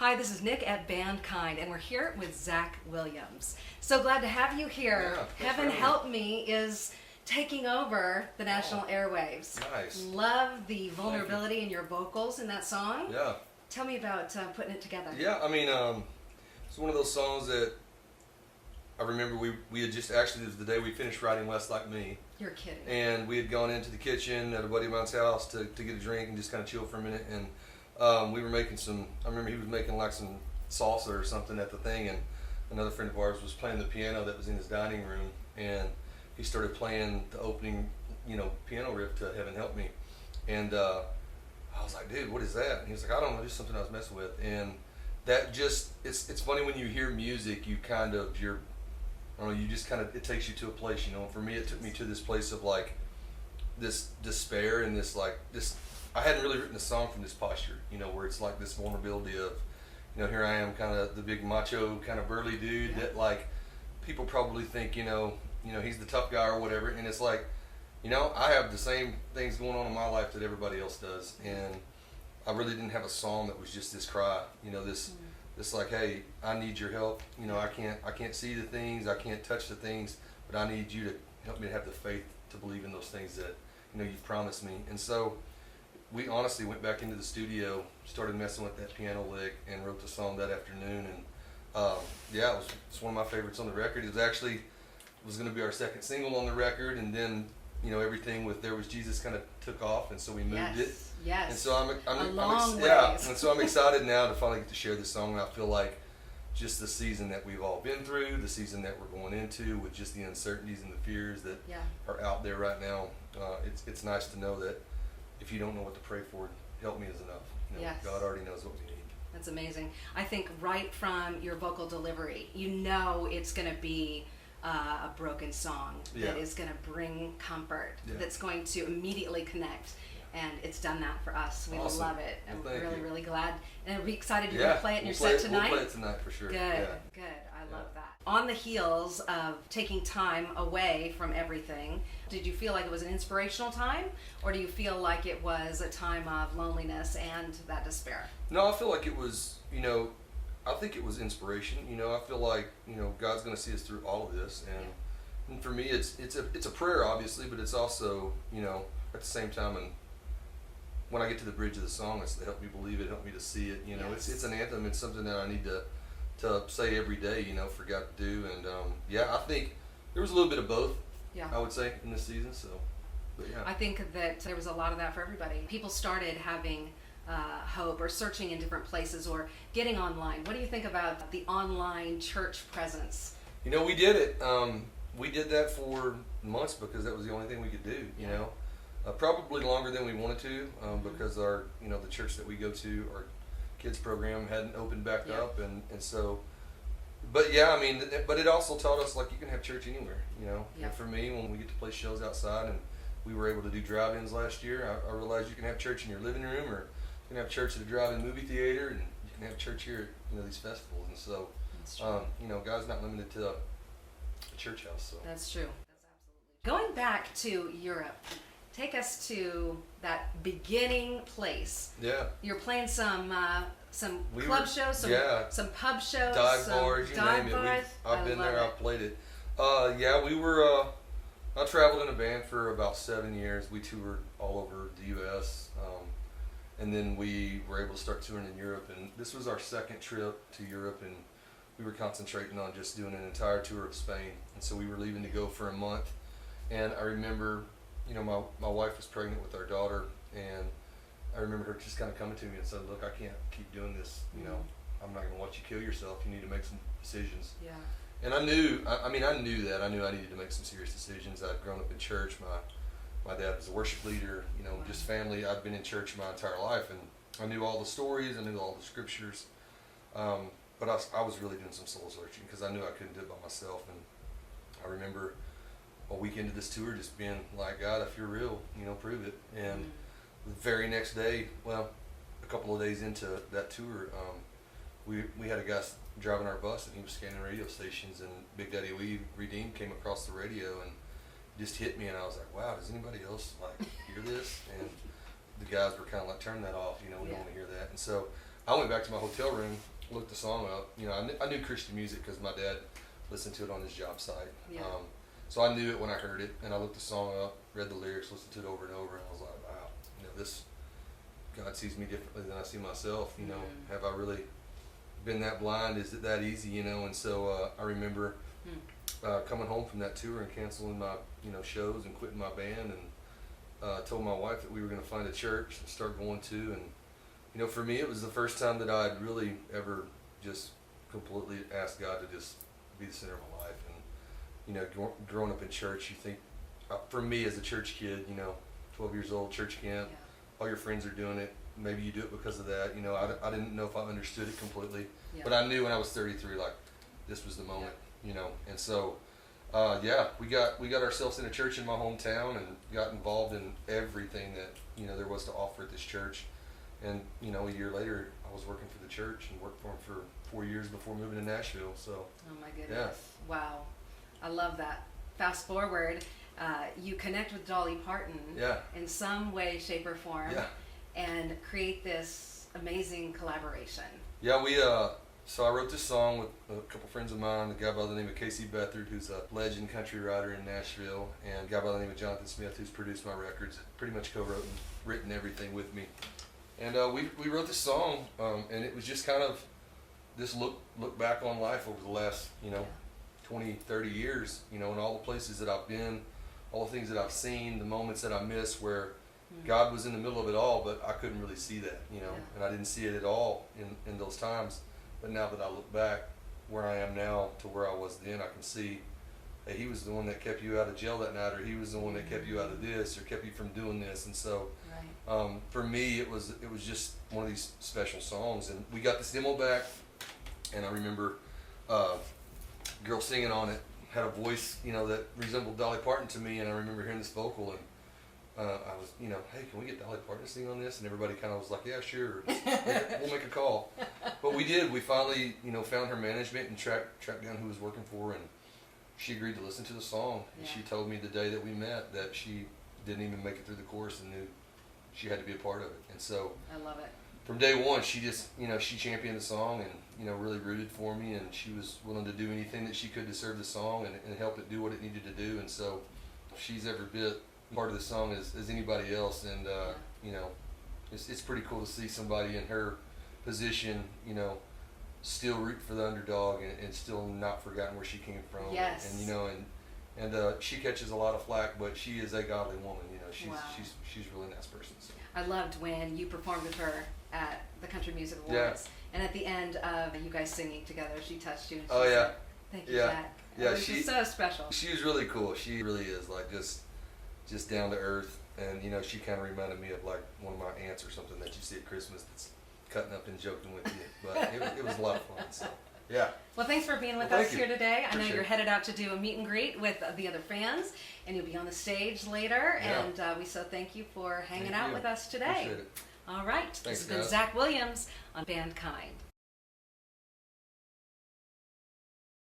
Hi, this is Nick at Bandkind, and we're here with Zach Williams. So glad to have you here. Yeah, Heaven Help Me is taking over the national airwaves. Nice. Love the vulnerability in your vocals in that song. Yeah. Tell me about putting it together. Yeah, I mean, it's one of those songs that I remember we had just, actually, it was the day we finished writing Less Like Me. You're kidding. And we had gone into the kitchen at a buddy of mine's house to get a drink and just kind of chill for a minute. And we were making I remember he was making like some salsa or something at the thing. And another friend of ours was playing the piano that was in his dining room. And he started playing the opening, piano riff to Heaven Help Me. And I was like, dude, what is that? And he was like, I don't know, just something I was messing with. And that just, it's funny when you hear music, you just kind of, it takes you to a place, For me, it took me to this place of like this despair and this I hadn't really written a song from this posture, where it's like this vulnerability of, here I am, kind of the big macho, kind of burly dude that like people probably think, he's the tough guy or whatever. And it's like, I have the same things going on in my life that everybody else does. And I really didn't have a song that was just this cry, this like, hey, I need your help. I can't see the things, I can't touch the things, but I need you to help me to have the faith to believe in those things that, you've promised me. And so we honestly went back into the studio, started messing with that piano lick, and wrote the song that afternoon. And it's one of my favorites on the record. It was going to be our second single on the record, and then everything with There Was Jesus kind of took off, and so we moved it. Yes. And so and so I'm excited now to finally get to share this song. And I feel like just the season that we've all been through, the season that we're going into, with just the uncertainties and the fears that are out there right now, it's nice to know that if you don't know what to pray for, help me is enough. God already knows what we need. That's amazing. I think right from your vocal delivery, it's going to be a broken song that is going to bring comfort, that's going to immediately connect. And it's done that for us. We love it. And we're really, really glad. And we'll be excited you're going to play it in your set tonight. We'll play it tonight for sure. Good. I love that. On the heels of taking time away from everything, did you feel like it was an inspirational time? Or do you feel like it was a time of loneliness and that despair? No, I feel like it was, I think it was inspiration. I feel like, God's going to see us through all of this. And for me, it's a prayer, obviously, but it's also, at the same time, and when I get to the bridge of the song, it's to help me believe it, help me to see it. It's an anthem. It's something that I need to say every day, for God to do. And I think there was a little bit of both. I would say in this season. So, but I think that there was a lot of that for everybody. People started having hope, or searching in different places, or getting online. What do you think about the online church presence? We did it. We did that for months because that was the only thing we could do. Probably longer than we wanted to, because our, the church that we go to, our kids program hadn't opened back up, and so, but but it also taught us, like, you can have church anywhere, And for me, when we get to play shows outside, and we were able to do drive-ins last year, I realized you can have church in your living room, or you can have church at a drive-in movie theater, and you can have church here at, these festivals. And so, God's not limited to a church house. So that's true. That's absolutely. Going back to Europe, take us to that beginning place. Yeah. You're playing some club shows, some pub shows, dive bars, you name it. I've been there. I've played it. We were. I traveled in a band for about 7 years. We toured all over the U.S. And then we were able to start touring in Europe. And this was our second trip to Europe, and we were concentrating on just doing an entire tour of Spain. And so we were leaving to go for a month. And I remember, my wife was pregnant with our daughter, and I remember her just kind of coming to me and said, look, I can't keep doing this, I'm not going to watch you kill yourself. You need to make some decisions. Yeah. And I knew that. I knew I needed to make some serious decisions. I'd grown up in church. My dad was a worship leader, just family. I'd been in church my entire life, and I knew all the stories, I knew all the scriptures. But I was really doing some soul searching because I knew I couldn't do it by myself. And I remember a week into this tour just being like, God, if you're real, prove it. And the very next day, a couple of days into that tour, we had a guy driving our bus, and he was scanning radio stations, and Big Daddy We Redeemed came across the radio and just hit me, and I was like, wow, does anybody else hear this? And the guys were kind of like, turn that off, we don't want to hear that. And so I went back to my hotel room, looked the song up. You know, I knew Christian music because my dad listened to it on his job site. Yeah. So I knew it when I heard it, and I looked the song up, read the lyrics, listened to it over and over, and I was like, wow, you know, this God sees me differently than I see myself. You know, have I really been that blind? Is it that easy? You know, and so I remember coming home from that tour and canceling my shows and quitting my band, and told my wife that we were going to find a church and start going to. And you know, for me, it was the first time that I'd really ever just completely asked God to just be the center of my life. And you know, growing up in church, you think, for me as a church kid, you know, 12 years old, church camp, all your friends are doing it. Maybe you do it because of that. You know, I didn't know if I understood it completely, but I knew when I was 33, like, this was the moment. You know, and so we got ourselves in a church in my hometown and got involved in everything that there was to offer at this church. And you know, a year later, I was working for the church and worked for them for 4 years before moving to Nashville. So oh my goodness, wow, I love that. Fast forward, you connect with Dolly Parton in some way, shape, or form, and create this amazing collaboration. Yeah, so I wrote this song with a couple friends of mine, a guy by the name of Casey Beathard, who's a legend country writer in Nashville, and a guy by the name of Jonathan Smith, who's produced my records, pretty much co-wrote and written everything with me. And we wrote this song, and it was just kind of this look back on life over the last 20, 30 years, and all the places that I've been, all the things that I've seen, the moments that I miss where God was in the middle of it all, but I couldn't really see that, and I didn't see it at all in those times. But now that I look back where I am now to where I was then, I can see, hey, he was the one that kept you out of jail that night, or he was the one that kept you out of this, or kept you from doing this. And so for me, it was just one of these special songs. And we got this demo back, and I remember a girl singing on it had a voice, that resembled Dolly Parton to me, and I remember hearing this vocal, and I was, hey, can we get Dolly Parton to sing on this? And everybody kind of was like, yeah, sure, we'll make a call. But we did. We finally, found her management and tracked down who was working for her, and she agreed to listen to the song. And she told me the day that we met that she didn't even make it through the chorus and knew she had to be a part of it. And so I love it. From day one, she just, she championed the song and, really rooted for me, and she was willing to do anything that she could to serve the song and help it do what it needed to do. And so she's every bit part of the song as anybody else. And, it's pretty cool to see somebody in her position, still root for the underdog and still not forgotten where she came from. Yes. And she catches a lot of flack, but she is a godly woman. She's a really nice person. So. I loved when you performed with her at the Country Music Awards, and at the end of you guys singing together, she touched you and she said, "Thank you, Jack." Yeah, it was just so special. She was really cool. She really is like just down to earth, and she kind of reminded me of like one of my aunts or something that you see at Christmas that's cutting up and joking with you. But it was a lot of fun. So. Yeah. Well, thanks for being with us here today. I know you're headed out to do a meet and greet with the other fans, and you'll be on the stage later. Yeah. And we so thank you for hanging out with us today. Appreciate it. All right. Thanks, this has been Zach Williams on Bandkind.